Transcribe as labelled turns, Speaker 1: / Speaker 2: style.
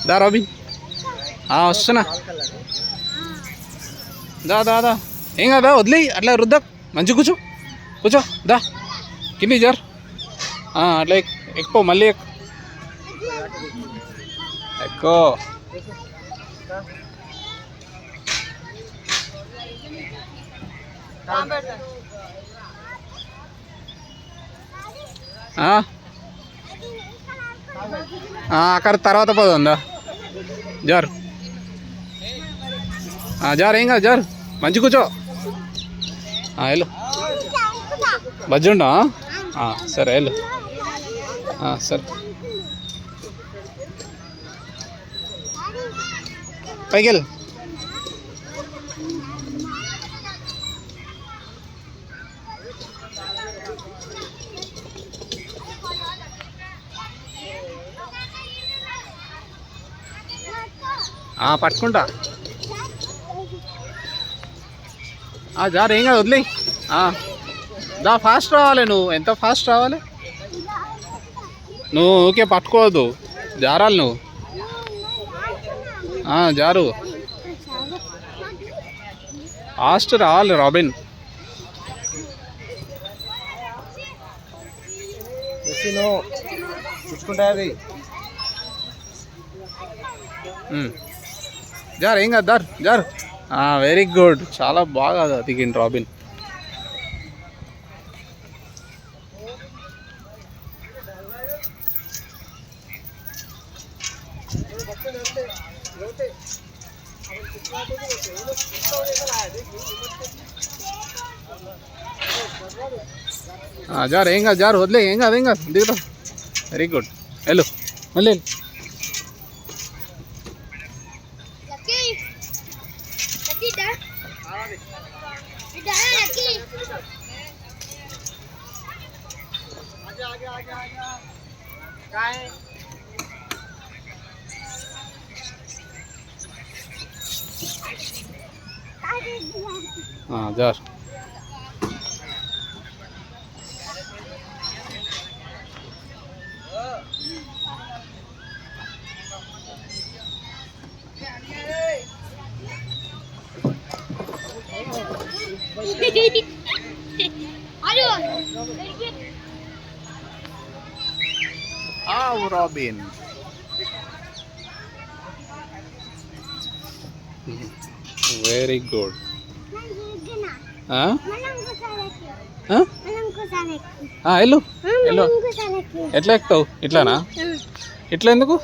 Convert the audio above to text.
Speaker 1: దా robin వస్తున్నా దా దా దా ఏం కదా వదిలే అట్లా రుద్దక్ మంచి కూర్చో కూర్చో దా కింది జార్ అట్లా ఎక్కువ మళ్ళీ ఎక్కువ అక్కడ తర్వాత పోదా జారు జారు ఏం కాదు జారు మంచి కూర్చో వెళ్ళు బజ్జుండా సరే వెళ్ళు సరే పైకి వెళ్ళు పట్టుకుంటా జారు ఏం కాదు వదిలే దా ఫాస్ట్ రావాలి నువ్వు ఎంత ఫాస్ట్ రావాలి నువ్వు ఓకే పట్టుకోవద్దు జారాలి నువ్వు జారు ఫాస్ట్ రావాలి రాబిన్
Speaker 2: చూసుకుంటాయి
Speaker 1: జార్ ఏం కాదు దార్ జార్ వెరీ గుడ్ చాలా బాగా దిగింది రాబిన్ జార్ ఏం కాదు జార్ వదిలే ఏం కాదు దిగుతా వెరీ గుడ్ వెళ్ళు మళ్ళీ జార్ Robin. Very good. వెళ్ళు వెళ్ళు ఎట్లా ఎక్కుతావు ఇట్లానా ఇట్లా ఎందుకు